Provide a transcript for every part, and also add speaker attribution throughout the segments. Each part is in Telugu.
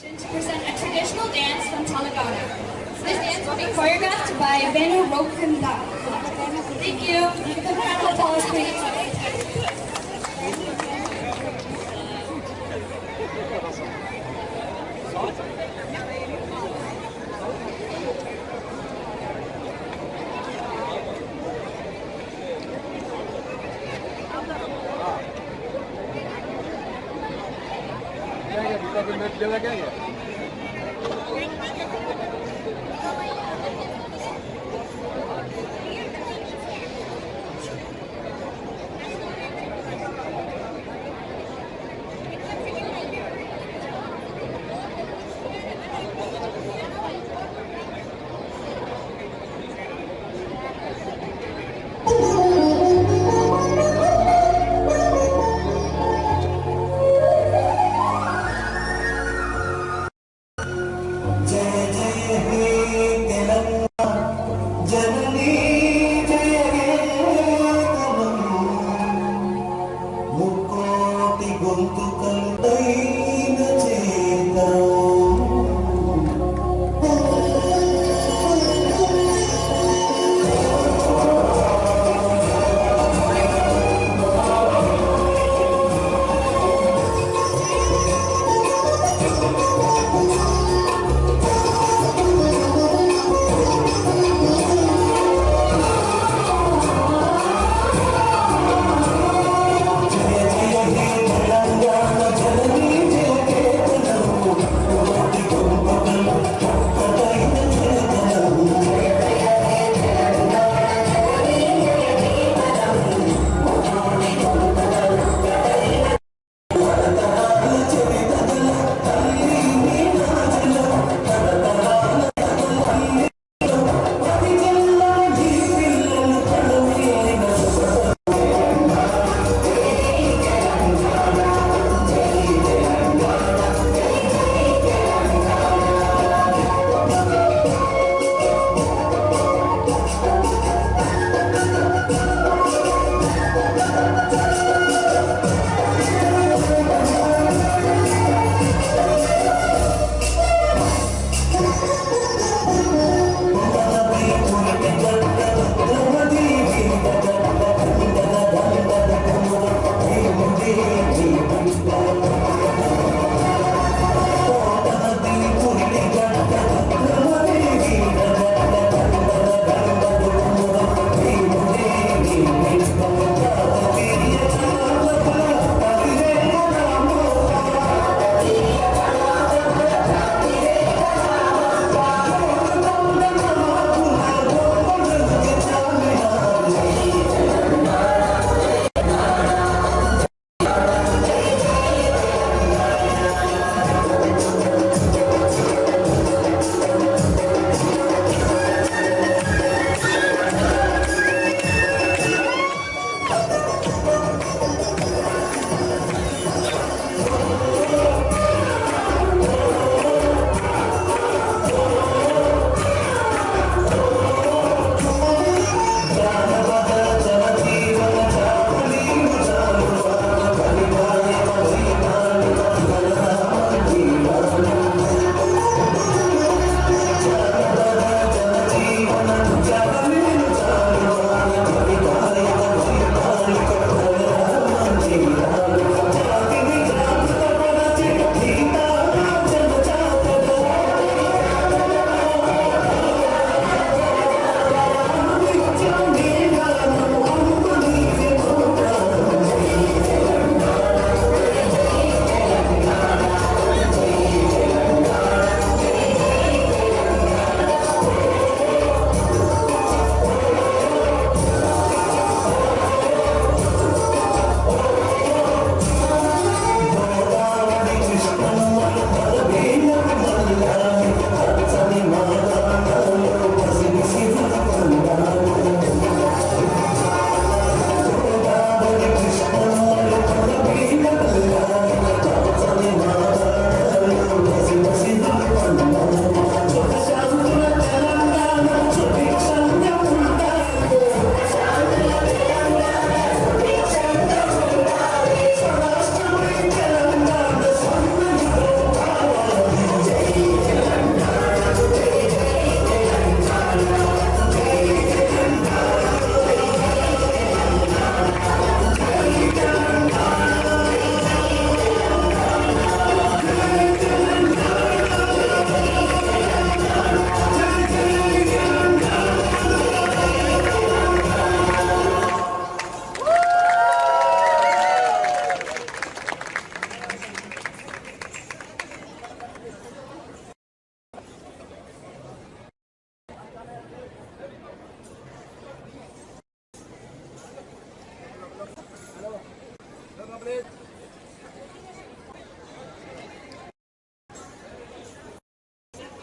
Speaker 1: To present a traditional dance from Talagana. This dance will be choreographed by Venu Rokunda. Thank you. Give them a round of applause, please.
Speaker 2: क्या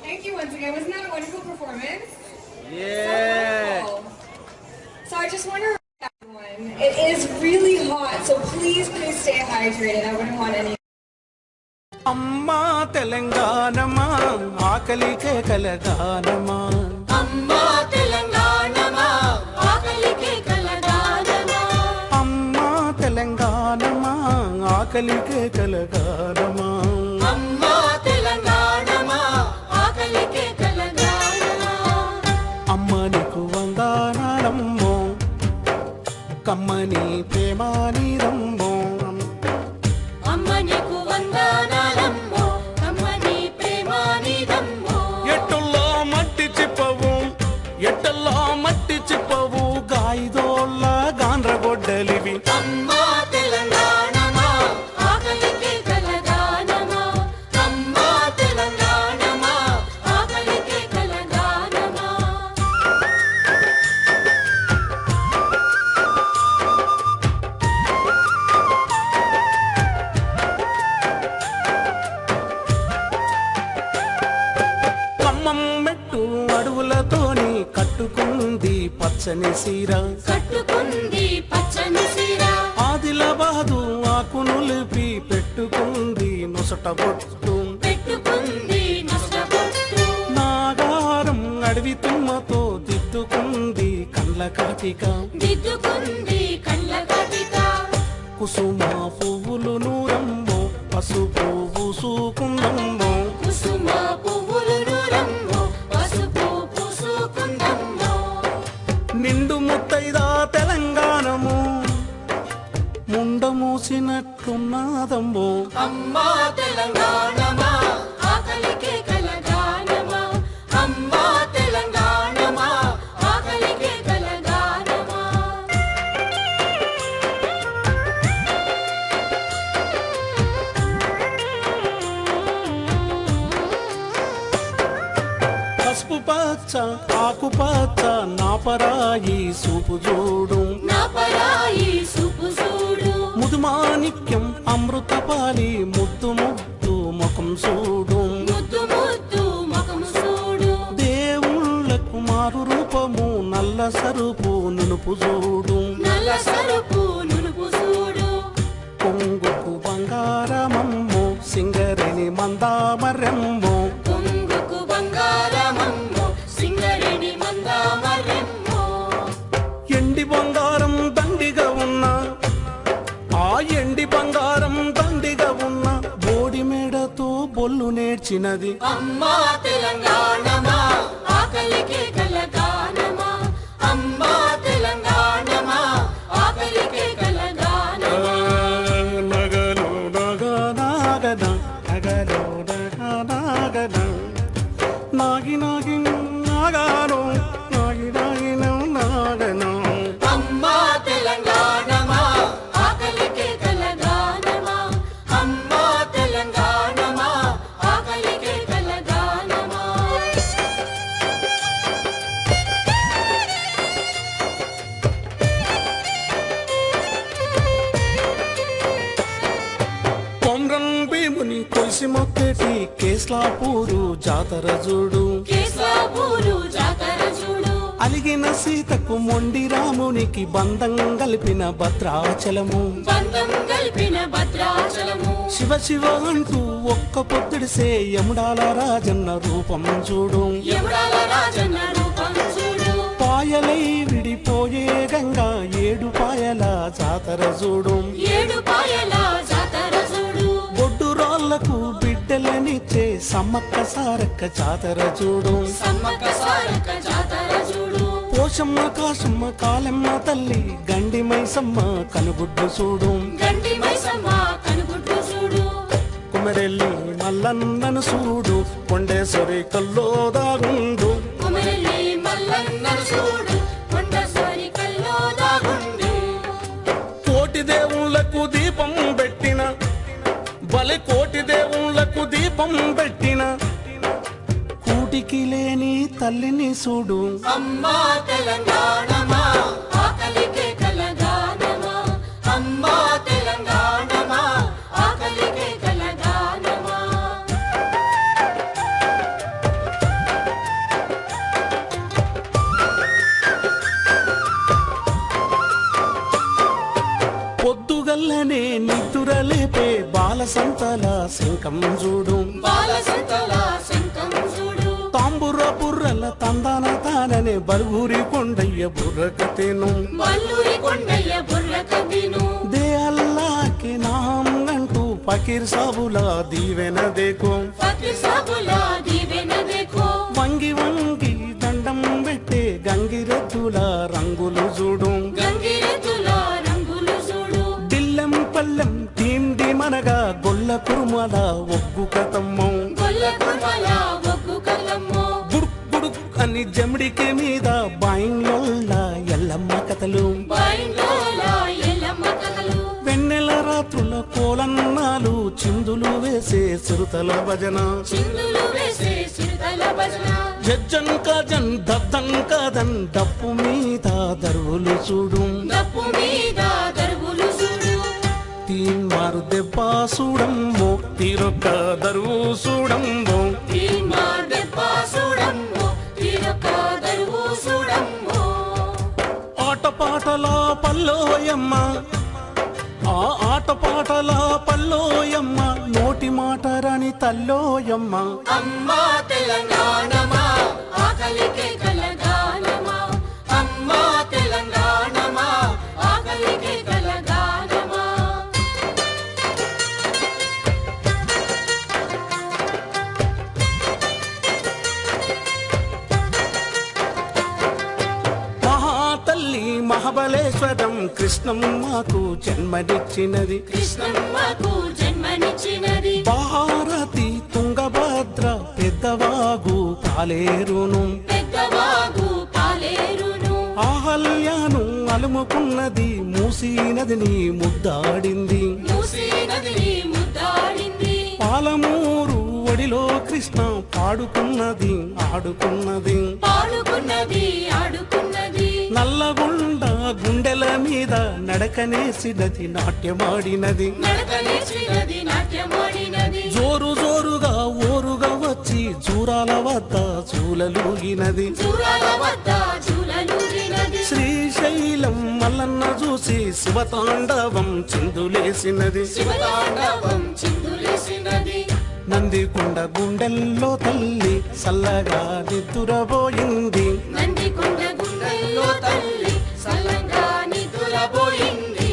Speaker 1: Thank you once again. Wasn't that a wonderful performance?
Speaker 2: Yeah.
Speaker 1: So wonderful. So I just want to remind everyone, it is really hot, so please stay hydrated. I wouldn't want any.
Speaker 2: అమ్మా తెలంగాణమా ఆకలికే కలగానమా
Speaker 3: అమ్మా తెలంగాణమా ఆకలికే కలగానమా
Speaker 2: అమ్మా తెలంగాణమా ఆకలికే కలగానమా
Speaker 3: అమ్మా తెలంగాణమా ఆకలికే కలగానమా
Speaker 2: అమ్మ నీకు వందనాలమ్మో కమ్మని ప్రేమానిదమ్మో
Speaker 3: అమ్మ నీకు వందనాలమ్మో కమ్మని ప్రేమానిదమ్మో
Speaker 2: ఎట్టుల్లో మట్టి చిప్పవు ఎట్టల్లో మట్టి చిప్పవు గాయిదోళ్ళ గాండ్రగొడ్డలివి
Speaker 3: అమ్మా తెలంగాణమా ఆకలికే కలగానమా అమ్మా తెలంగాణమా ఆకలికే కలగానమా
Speaker 2: ఖమ్మం మెట్టు అడవులతోని కట్టుకుంది పచ్చని సీర
Speaker 3: కట్టుకుంది పచ్చని సీర
Speaker 2: ఆదిలాబాదు ఆకునులిపి పెట్టుకుంది నొసట బొట్టు
Speaker 3: పెట్టుకుంది నష్టపొట్టు
Speaker 2: నాగారం అడవి తుమ్మతో దిద్దుకుంది కండ్ల కాటిక
Speaker 3: దిద్దుకుంది కళ్ళ కటిక
Speaker 2: కుసుమ పువ్వులు నూరమ్మో పసుపు పూసుకుందమ్మో
Speaker 3: కుసుమ పువ్వులు నూరమ్మో పసుపు పూసుకుందమ్మో
Speaker 2: నిండు ముత్తైదా తెలంగాణము ముండ మూసినట్టున్నదమ్మో
Speaker 3: అమ్మా తెలంగాణమా ఆకలికే కలగానమా అమ్మా తెలంగాణమా ఆకలికే కలగానమా
Speaker 2: పసుపు పచ్చ ఆకుపచ్చ నాపరాయి సూపు చూడు
Speaker 3: నా పరాయి సుపు చూడు
Speaker 2: ముదుమాణిక్యం అమృతపాలి ముద్దు ముద్దు ముఖం చూడు
Speaker 3: ముద్దు ముద్దు ముఖం చూడు
Speaker 2: దేవుళ్ళకు మారు రూపము నల్ల సరుపు నునుపు చూడు
Speaker 3: నల్ల సరుపు నునుపు చూడు
Speaker 2: కొంగుకు బంగారమమ్మో సింగరిని మందామరెమ్మో
Speaker 3: కొంగుకు బంగారమమ్మో సింగరేణి మందామరెమ్మో
Speaker 2: ఎండి బంగారం దండిగా ఉన్నా ఆ ఎండి బంగారం దండిగా ఉన్న బోడి మేడతో బొల్లు నేర్చినది
Speaker 3: అమ్మా తెలంగాణమా ఆకలికే కలగానమా అమ్మా తెలంగాణమా ఆకలికే కలగానమా
Speaker 2: నగలు నగనాగన నగలు నగనాగన నాగి నాగి నాగాను నాగి నాగి నాగను
Speaker 3: అమ్మా తెలంగాణమా ఆకలికే కలగానమా అమ్మా తెలంగాణమా ఆకలికే కలగానమా
Speaker 2: కొమ్రం భీముని కొలిసి మొక్కటి కేస్లాపూరు జాతర చూడు
Speaker 3: కేశవపూరు జాతర చూడు
Speaker 2: అలిగిన సీతకు మొండి రామునికి బంధం కలిపిన భద్రాచలము
Speaker 3: బంధం కలిపిన భద్రాచలము
Speaker 2: శివ శివ అంటూ ఒక్క పొద్దుడిసే యముడాల రాజన్న రూపం చూడు
Speaker 3: యముడాల రాజన్న రూపం చూడు
Speaker 2: పాయలై విడిపోయే గంగా ఏడు పాయల జాతర చూడు
Speaker 3: ఏడు పాయల జాతర చూడు
Speaker 2: బొడ్డు రాళ్లకు బిడ్డలనిచ్చే సమ్మక్క సారక్క జాతర చూడు
Speaker 3: సమ్మక్క సారక్క జాతర చూడు
Speaker 2: పోషమ్మ కాశమ్మ కాలమ్మ తల్లి గండి మైసమ్మ కనుగుడ్డు చూడు
Speaker 3: గండి మైసమ్మ కనుగుడ్డు చూడు
Speaker 2: కుమరెల్లి మల్లన్నను చూడు కొండేశ్వరి కల్లో దాగుండు
Speaker 3: కుమరెల్లి మల్లన్నను చూడు కొండేశ్వరి కల్లో దాగుండు
Speaker 2: కోటి దేవుళ్లకు దీపం పెట్టిన బలి కోటి దేవుళ్లకు దీపం పెట్టిన కూటికి లేని తల్లిని చూడు
Speaker 3: అమ్మా తెలంగాణమా ఆకలికే కలగానమా అమ్మా తెలంగాణ
Speaker 2: పొద్దుగల్లనే నిద్దురలేపే బాలసంతల శంఖం చూడు
Speaker 3: బాలసంతల శంఖం చూడు
Speaker 2: తాంబుర బుర్రల తందాన తాననే బల్గూరి కొండయ్య బుర్రకతేను
Speaker 3: బల్లూరి కొండయ్య బుర్రకతేను
Speaker 2: దే అల్లాహ్కి నామ్ అంటూ ఫకీర్ సాబులా దీవెన దేకో
Speaker 3: ఫకీర్ సాబులా దీవెన దేకో
Speaker 2: వంగి వంగి దండం పెట్టే గంగిరెద్దుల రంగులు చూడు
Speaker 3: గంగిరెద్దుల రంగులు చూడు
Speaker 2: దిల్లెం పల్లెం టీమ్ డిమనగా గొల్ల కురుమల ఒగ్గు కతమ్మం
Speaker 3: గొల్ల కుర్మల ఒగ్గు కల్లమ్మో
Speaker 2: గుడుక్ గుడుక్ అని జమిడికి మీద బాయింగ్లోళ్ళ ఎల్లమ్మ కథలు
Speaker 3: బైంగోల ఎల్లమ్మ కథలు
Speaker 2: వెన్నెల రాత్రుల కోలన్నాలు చిందులు వేసే చిరుతల భజన
Speaker 3: చిందులు వేసే చిరుతల భజన
Speaker 2: జజ్జన్ కాజన్ దద్దన్ కాదన్ డప్పు మీద దరువులు చూడు
Speaker 3: డప్పు మీద దరువులు చూడు
Speaker 2: తీన్ మారు దెబ్బ చూడమ్మో తీరొక్క దరువు చూడమ్మో
Speaker 3: తీన్మార్ దెబ్బ చూడమ్మో తీరొక్క దరువు చూడమ్మో
Speaker 2: ఆటపాటల పల్లోయమ్మ ఆ ఆటపాటల పల్లోయమ్మ నోటి మాట రాని తల్లోయమ్మ
Speaker 3: అమ్మా తెలంగాణమా ఆకలికే కలగానమా అమ్మా తెలంగాణమా ఆకలికే కలగానమా
Speaker 2: మహాతల్లి మహాబలేశ్వరం కృష్ణమ్మకు జన్మనిచ్చినది
Speaker 3: కృష్ణమ్మకు జన్మనిచ్చినది
Speaker 2: భారతి తుంగభద్ర పెద్దవాగు పాలేరును
Speaker 3: పెద్దవాగు పాలేరును
Speaker 2: ఆహల్యాను అలుముకున్నది మూసీ నదిని ముద్దాడింది
Speaker 3: మూసీ నదిని ముద్దాడింది
Speaker 2: పాలమూరు ఒడిలో కృష్ణ పాడుకున్నది ఆడుకున్నది
Speaker 3: పాడుకున్నది ఆడుకున్నది
Speaker 2: నల్లగొండ గుండెల మీద నడకనేసినది నాట్యమాడినది
Speaker 3: నడకనేసినది నాట్యమాడినది
Speaker 2: జోరు జోరుగా ఓరుగా వచ్చి జూరాల వద్ద చూలలూగినది
Speaker 3: చూరాల వద్ద చూలలూగినది
Speaker 2: శ్రీశైలం మల్లన్న చూసి శివతాండవం చిందులేసినది
Speaker 3: శివతాండవం చిందులేసినది
Speaker 2: నందికొండ గుండెల్లో తల్లి సల్లగా నిద్దురబోయింది
Speaker 3: నందికొండ గుండెల్లో తల్లి సల్లంగా నిదురబోయింది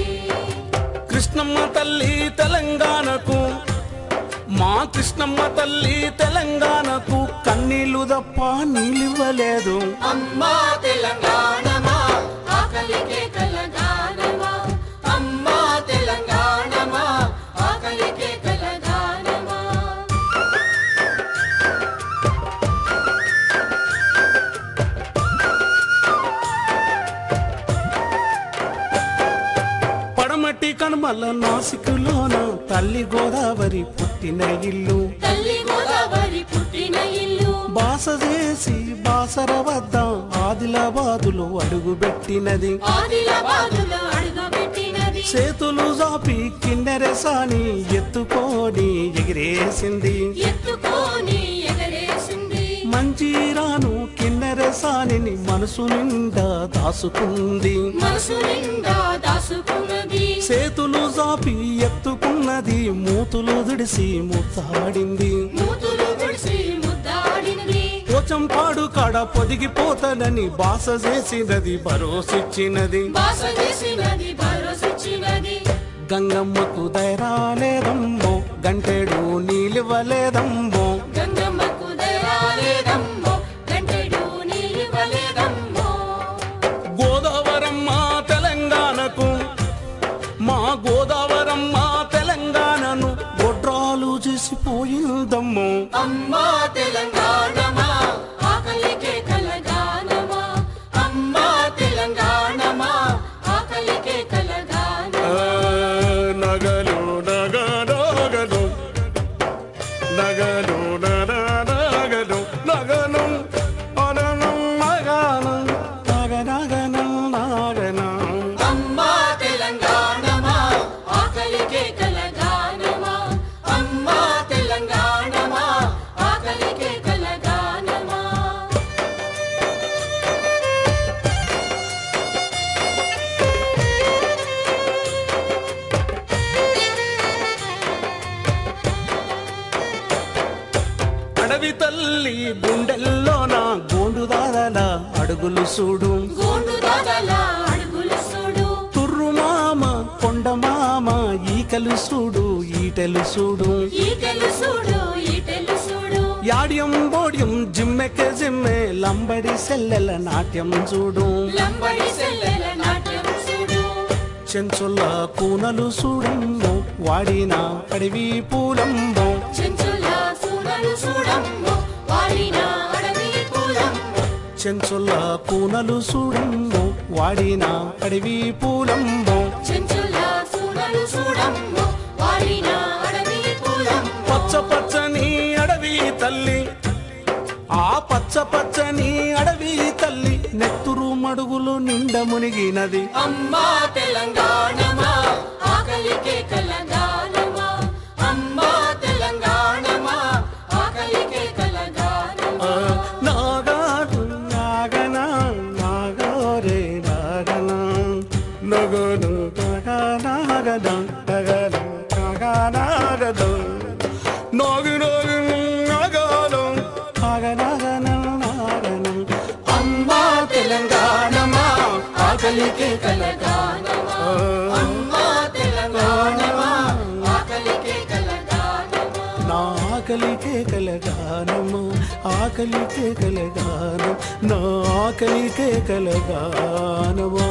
Speaker 2: కృష్ణమ్మ తల్లి తెలంగాణకు మా కృష్ణమ్మ తల్లి తెలంగాణకు కన్నీళ్లు తప్ప నీళ్ళివ్వలేదు
Speaker 3: అమ్మా తెలంగాణమా ఆకలికే కలగానమా అమ్మా తెలంగాణమా ఆకలికే కలగానమా
Speaker 2: పడమటి కనుమల నాసికులోన తల్లి గోదావరి పుట్టిన ఇల్లు
Speaker 3: తల్లి గోదావరి పుట్టిన ఇల్లు
Speaker 2: బాస చేసి బాసర వద్ద ఆదిలాబాదులో అడుగుపెట్టినది
Speaker 3: ఆదిలాబాదులో అడుగుపెట్టినది
Speaker 2: చేతులు జాపి కిన్నెరసాని ఎత్తుకొని ఎగిరేసింది
Speaker 3: ఎత్తుకొని ఎగరేసింది
Speaker 2: మంజీరాను కిన్నెరసాని మనసు నిండా దాసుకుంది
Speaker 3: మనసు నిండా దాసుకున్నది
Speaker 2: చేతులు జాపి ఎత్తుకున్నది మూతులు దిడిసి ముద్దాడింది
Speaker 3: మూతులు తుడిసి ముద్దాడినది
Speaker 2: పోచంపాడు కాడ పొదిగిపోతానని బాస చేసినది భరోసిచ్చినది
Speaker 3: బాస చేసినది భరోసిచ్చినది
Speaker 2: గంగమ్మకు దైరాలేదమ్మో గంటెడు నీలివ్వలేదమ్మో
Speaker 3: గంగమ్మకు దయాలేదమ్మో గంటెడు నీలివ్వలేదమ్మో
Speaker 2: గోదావరమ్మ తెలంగాణకు మా గోదావరమ్మ తెలంగాణను గొడ్రాలు చేసిపోయిందమ్మో
Speaker 3: అమ్మా తెలంగాణమా ఆకలికే కలగానమా అమ్మా తెలంగాణమా ఆకలికే కలగానమా
Speaker 2: నగలు నగలు నగలు నగలు నగలు అననం మగనం నగనగనం నాగనం
Speaker 3: అమ్మా తెలంగాణమా ఆకలికే కలగానమా అమ్మా తెలంగాణమా ఆకలికే
Speaker 2: అడుగులు చూడు
Speaker 3: గోండు దాదాల అడుగులు చూడు
Speaker 2: తుర్రు మామ కొండ మామ ఈకలు చూడు ఈటెలు చూడు
Speaker 3: ఈటెలు చూడు ఈటెలు చూడు
Speaker 2: యాడ్యం బోడ్యం జిమ్మెకే జిమ్మె లంబడి సెల్లెల నాట్యం చూడు
Speaker 3: లంబడి సెల్లెల నాట్యం చూడు
Speaker 2: చెంచుల కూనలు చూడమ్మో వాడిన అడవి పూలమ్మో
Speaker 3: చెంచుల కూనలు చూడమ్మో వాడిన అడవి పూలమ్మో
Speaker 2: చెంచుల కూనలు చూడమ్మో వాడిన అడవి పూలమ్మో
Speaker 3: చెంచుల కూనలు చూడమ్మో వాడిన అడవి పూలమ్మో
Speaker 2: పచ్చ పచ్చని అడవి తల్లి ఆ పచ్చ పచ్చని అడవి తల్లి నెత్తురు మడుగులు నిండ మునిగినది
Speaker 3: అమ్మా తెలంగాణమా ఆకలికే కలగానమా అమ్మా తెలంగాణమా ఆకలికే కలగానమా
Speaker 2: నాగాడు నాగన నాగోరే నాగన నగను నాగనాగద నగను నాగనాగద నాగు నాగు నాగను నాగనాగన నాగన
Speaker 3: అమ్మా తెలంగాణమా ఆకలికే కలగానమా అమ్మా తెలంగాణమా ఆకలికే కలగానమా
Speaker 2: నా ఆకలికే కలగానమా ఆకలికే కలగాన నా ఆకలికే కలగానమా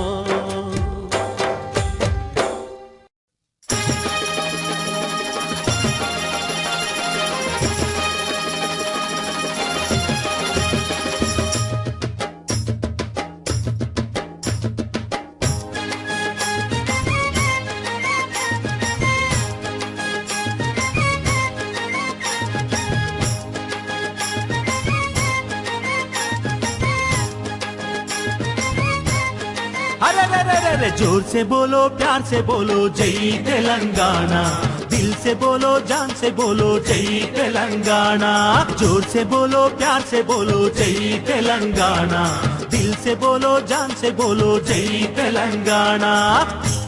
Speaker 4: अरे जोर से बोलो प्यार से बोलो जय तेलंगाना दिल से बोलो जान से बोलो जय तेलंगाना जोर से बोलो प्यार से बोलो जय तेलंगाना दिल से बोलो जान से बोलो जय तेलंगाना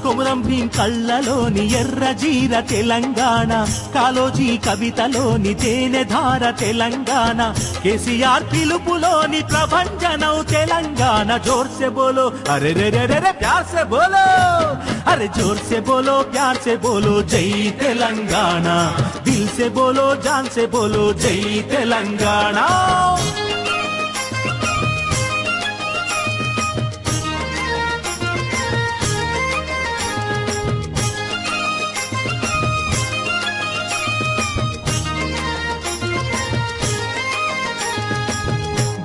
Speaker 4: కొమురం భీం కళ్ళలోని ఎర్ర జీర తెలంగాణ కాలోజీ కవితలోని తేనె ధార తెలంగాణ కేసీఆర్ పిలుపులోని ప్రభంజనం తెలంగాణ జోర్ से बोलो अरे रे रे रे रे प्यार से बोलो अरे जोर से बोलो प्यार से बोलो जय तेलंगाना दिल से बोलो जान से बोलो जय तेलंगाना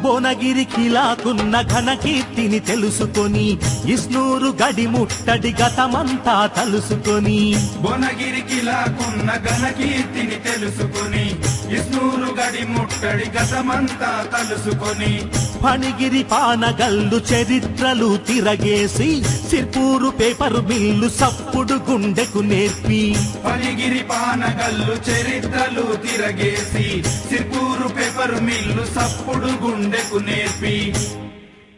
Speaker 4: భువనగిరి కిలాకున్న ఘన కీర్తిని తెలుసుకొని ఇస్నూరు గడి ముట్టడి గతమంతా తలుసుకొని
Speaker 5: భువనగిరి కిలాకున్న ఘన కీర్తిని తెలుసుకొని ఇస్నూరు గడి ముట్టడి గతమంతా తలుసుకొని
Speaker 4: ఫణిగిరి పానగల్లు చరిత్రలు తిరగేసి సిర్పూరు పేపరు మిల్లు సప్పుడు గుండెకు నేర్పి
Speaker 5: ఫణిగిరి పానగల్లు చరిత్రలు తిరగేసి సిర్పూరు పేపరు మిల్లు సప్పుడు గుండెకు నేర్పి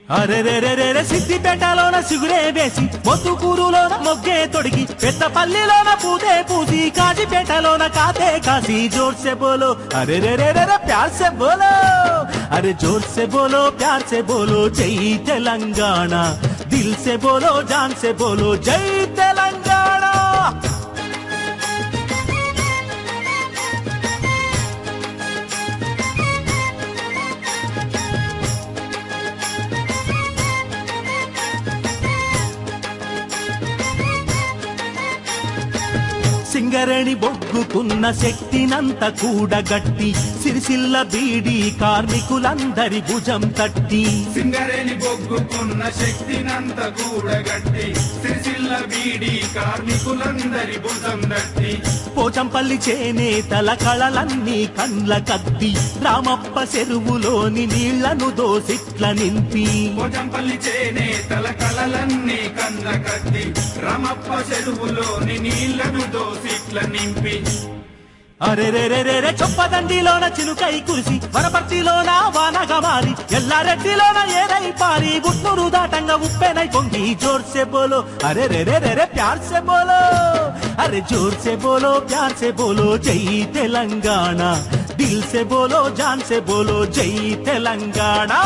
Speaker 4: అరే రే రే రే రే సిద్దిపేటలోన సిగురే వేసి మొత్తుకూరులోన మొగ్గే తొడిగి పెద్దపల్లిలోన పూతే పూసి కాజీపేటలోన కాతే కాసి జోర్ से बोलो अरे रे रे रे रे प्यार से बोलो अरे जोर से बोलो प्यार से बोलो जय तेलंगाना दिल से बोलो जान से बोलो जय तेलंगाना సింగరేణి బొగ్గుకున్న శక్తినంత కూడగట్టి సిరిసిల్ల బీడి కార్మికులందరి భుజం తట్టి
Speaker 5: సింగరేణి బొగ్గుకున్న శక్తినంత కూడగట్టి సిరిసిల్ల బీడి కార్మికులందరి భుజం తట్టి
Speaker 4: పోచంపల్లి చేనేతల కళలన్నీ కండ్ల కద్ది రామప్ప చెరువులోని నీళ్లను దోసిట్ల నింపి
Speaker 5: పోచంపల్లి చేనేతల కళలన్నీ కండ్ల కద్ది రామప్ప చెరువులోని నీళ్లను దోసిట్ల నింపి
Speaker 4: అరే రే రే రే రే చొప్పదండిలోన చిలుకై కురిసి వనపర్తిలోన వానగా మారి ఎల్లారెడ్డిలోన ఏరై పారి గుట్నూరు దాటంగా ఉప్పెనై పొంగి జోర్ से बोलो अरे रे रे रे रे प्यार से बोलो अरे जोर से बोलो प्यार से बोलो जय तेलंगाना दिल से बोलो जान से बोलो जय तेलंगाना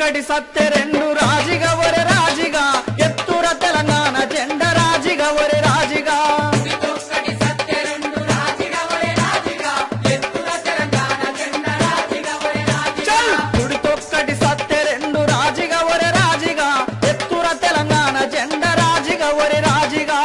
Speaker 3: పుడితొక్కటి సత్తె రెండు రాజిగా ఒరే రాజిగా ఎత్తుర తెలంగాణ జెండ రాజిగా ఒరే రాజిగా చల్ పుడితొక్కటి సత్తె రెండు రాజిగా ఒరే రాజిగా ఎత్తుర తెలంగాణ జెండ రాజిగా ఒరే రాజిగా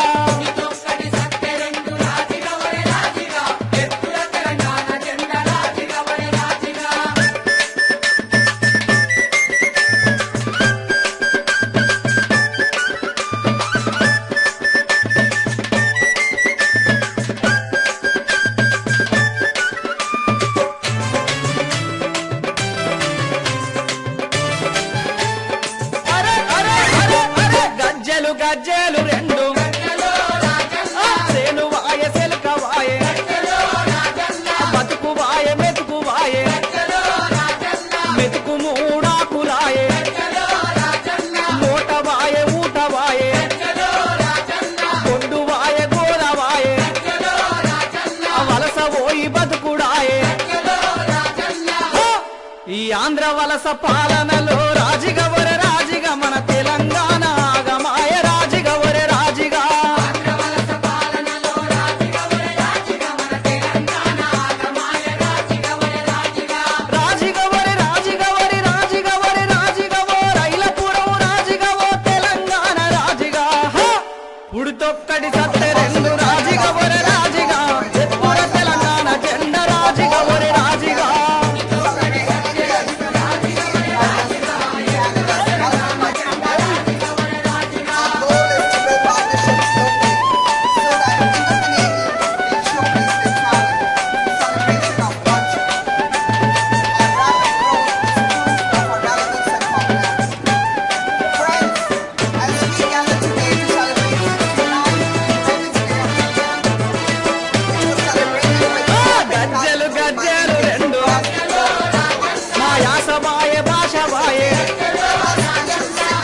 Speaker 3: గజ్జెలు రెండు సేను వాయ సెలక వాయే బతుకు వాయే మెతుకు వాయే మెతుకు మూడాకులాయే మూట వాయే ఊట వాయే కొండు వాయే గోల వాయే వలస పోయి బతుకుడాయే ఈ ఆంధ్ర వలస పాలనలో రాజిగా ఒరే రాజిగా మన తెలంగాణ ఆగమాయ రాజిగా ఒరే రాజిగా రాజిగా ఒరే రాజిగా ఒరే రాజిగా ఒరే రాజిగా ఓ రైలపురం రాజిగా ఓ తెలంగాణ రాజిగా పుడితొక్కటి సత్తె రెండు రాజిగా ఒరే రాజిగా ఎత్తుర తెలంగాణ జెండ రాజిగా ఒరే రాజిగా గజ్జెలు రెండు మా యాస వాయే భాష వాయే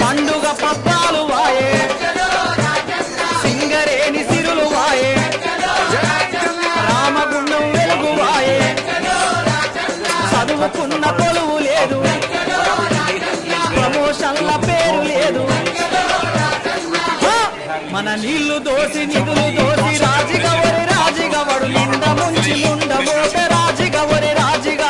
Speaker 3: పండుగ పప్పాలు వాయే సింగరేని సిరులు వాయే రామగుండం వెలుగు వాయే చదువుకున్న కొలువు లేదు ప్రమోషన్ల పేరు లేదు మన నీళ్లు దోసి నిధులు దోసి రాజిగా ఒరే రాజిగా వడు నిండ ముంచి ముండబోతే రాజిగా ఒరే రాజిగా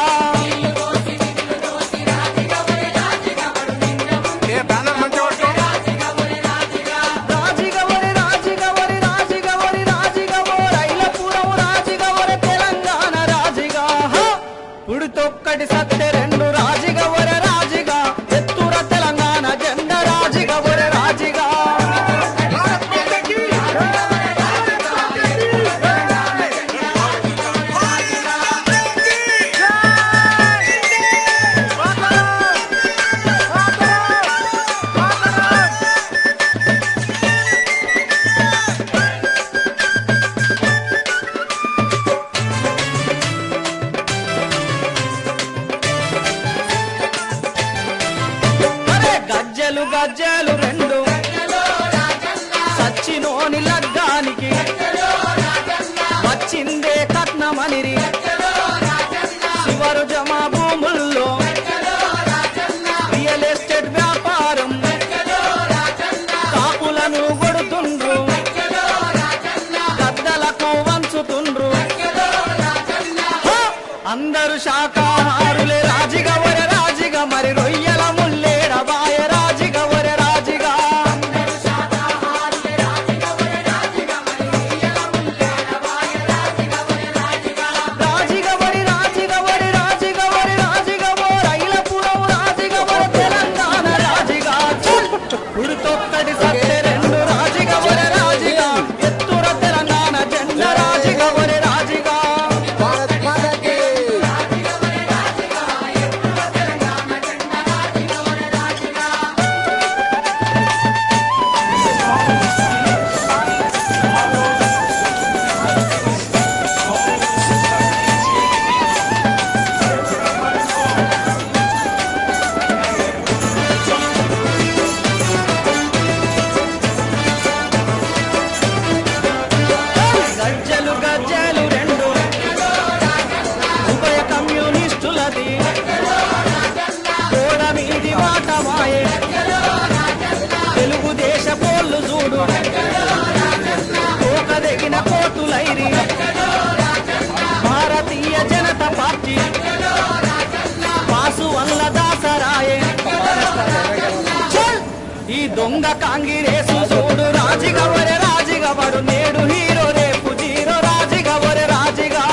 Speaker 3: రాజిగా ఒరే రాజిగా ఒరే రాజిగా ఒరే రాజిగా ఓ రైలపురం రాజిగా ఒరే తెలంగాణ రాజిగా పుడితొక్కటి సత్తె రెండు రాజిగా ఒరే రాజిగా ఎత్తుర తెలంగాణ జెండ రాజిగా ఒరే రాజిగా గజ్జెలు రెండు సచ్చినోని లగ్గానికి వచ్చిందే కట్నమనిరి శివరు జమా భూముల్లో రియల్ ఎస్టేట్ వ్యాపారం కాపులను కొడుతుండ్రు గద్దలకు వంచుతుండ్రు అందరూ శాకాహారులే రాజిగా ఒరే రాజిగా మరి రొయ్యల ముల్లేడ బాయ రాజిగా ఒరే రాజిగా రాజిగా ఒరి రాజిగా ఒరి రాజిగా ఒరి రాజిగా ఓ రైలపురం రాజిగా ఒరే తెలంగాణ రాజిగా పుడితొక్కటి సత్తె రెండు రాజిగా ఒరే రాజిగా ఎత్తుర తెలంగాణ జెండ రాజిగా ఒరే రాజిగా దొంగ కాంగిరేసు చూడు రాజిగా వరే రాజిగా వాడు నేడు హీరో రేపు జీరో రాజిగా వరే రాజిగా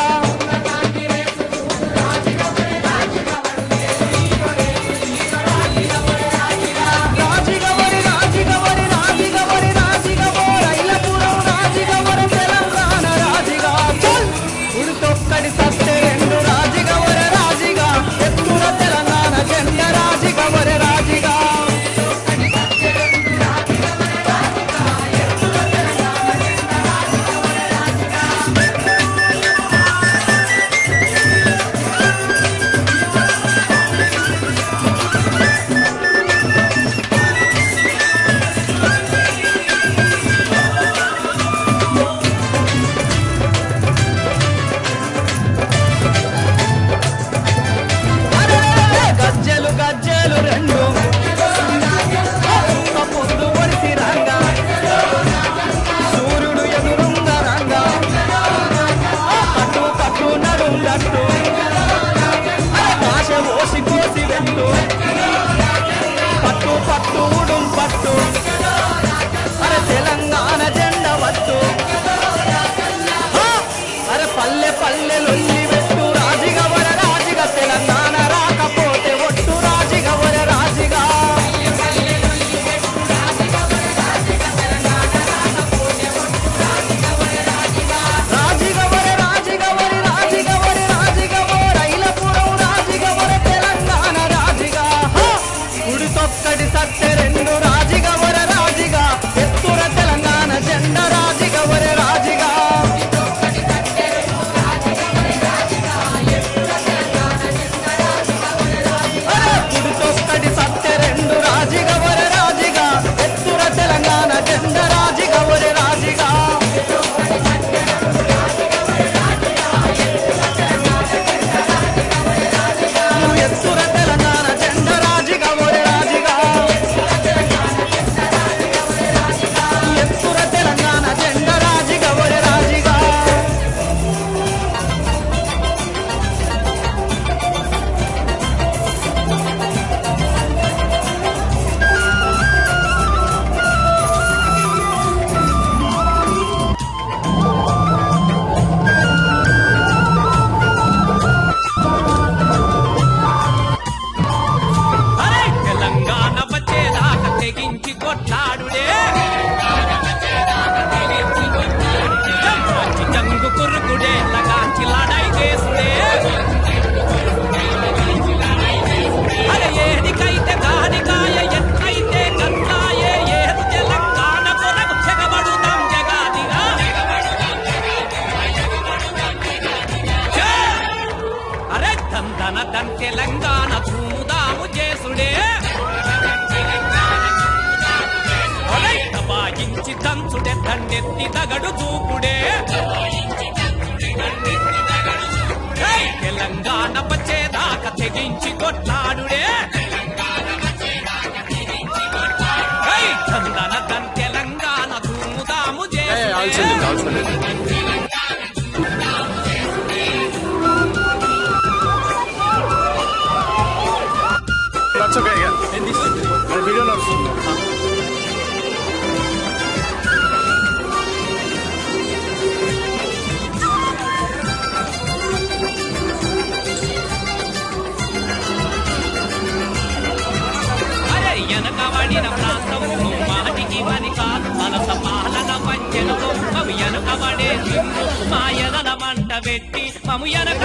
Speaker 6: తెలంగాణ చూదాము చేసుడే దబాయించి దంచుడే దండెత్తి దగడు చూపుడే తెలంగాణ వచ్చేదాకా తెగించి కొట్లాడుడే చందన Dhan Telangana చూదాము చేసుడే
Speaker 7: That's okay, yeah. In this video not
Speaker 6: వెనకబడిన ప్రాంతం మాటికి వని కాదు మనస పాలన వంచెనతో మము వెనకబడే తిన్ను మా ఎదల మంట పెట్టి మము వెనక